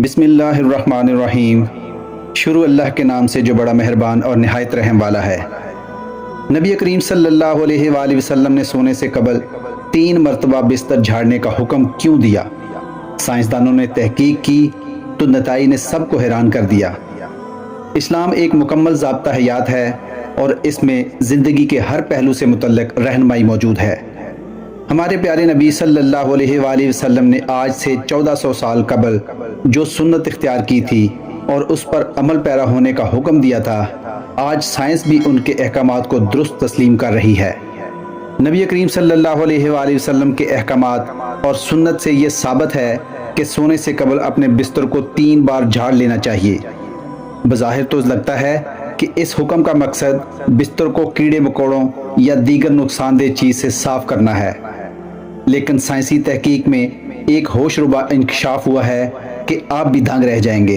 بسم اللہ الرحمن الرحیم۔ شروع اللہ کے نام سے جو بڑا مہربان اور نہایت رحم والا ہے۔ نبی کریم صلی اللہ علیہ وآلہ وسلم نے سونے سے قبل 3 مرتبہ بستر جھاڑنے کا حکم کیوں دیا؟ سائنسدانوں نے تحقیق کی تو نتائج نے سب کو حیران کر دیا۔ اسلام ایک مکمل ضابطہ حیات ہے اور اس میں زندگی کے ہر پہلو سے متعلق رہنمائی موجود ہے۔ ہمارے پیارے نبی صلی اللہ علیہ وآلہ وسلم نے آج سے 1400 سال قبل جو سنت اختیار کی تھی اور اس پر عمل پیرا ہونے کا حکم دیا تھا، آج سائنس بھی ان کے احکامات کو درست تسلیم کر رہی ہے۔ نبی کریم صلی اللہ علیہ وآلہ وسلم کے احکامات اور سنت سے یہ ثابت ہے کہ سونے سے قبل اپنے بستر کو 3 بار جھاڑ لینا چاہیے۔ بظاہر تو لگتا ہے کہ اس حکم کا مقصد بستر کو کیڑے مکوڑوں یا دیگر نقصان دہ چیز سے صاف کرنا ہے، لیکن سائنسی تحقیق میں ایک ہوش ربا انکشاف ہوا ہے کہ آپ بھی دنگ رہ جائیں گے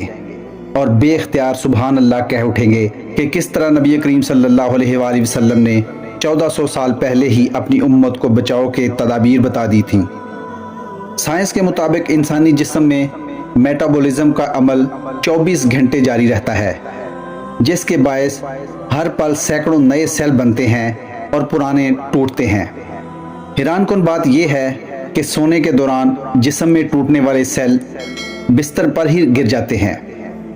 اور بے اختیار سبحان اللہ کہہ اٹھیں گے کہ کس طرح نبی کریم صلی اللہ علیہ وآلہ وسلم نے 1400 سال پہلے ہی اپنی امت کو بچاؤ کے تدابیر بتا دی تھیں۔ سائنس کے مطابق انسانی جسم میں میٹابولزم کا عمل 24 گھنٹے جاری رہتا ہے، جس کے باعث ہر پل سینکڑوں نئے سیل بنتے ہیں اور پرانے ٹوٹتے ہیں۔ حیران کن بات یہ ہے کہ سونے کے دوران جسم میں ٹوٹنے والے سیل بستر پر ہی گر جاتے ہیں،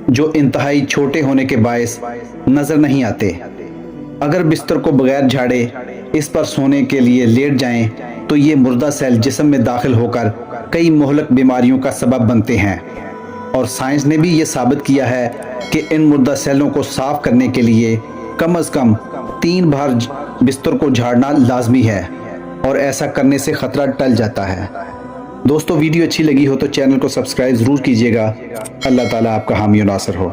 جو انتہائی چھوٹے ہونے کے باعث نظر نہیں آتے۔ اگر بستر کو بغیر جھاڑے اس پر سونے کے لیے لیٹ جائیں تو یہ مردہ سیل جسم میں داخل ہو کر کئی مہلک بیماریوں کا سبب بنتے ہیں، اور سائنس نے بھی یہ ثابت کیا ہے کہ ان مردہ سیلوں کو صاف کرنے کے لیے کم از کم 3 بار بستر کو جھاڑنا لازمی ہے، اور ایسا کرنے سے خطرہ ٹل جاتا ہے۔ دوستو، ویڈیو اچھی لگی ہو تو چینل کو سبسکرائب ضرور کیجیے گا۔ اللہ تعالیٰ آپ کا حامی و ناصر ہو۔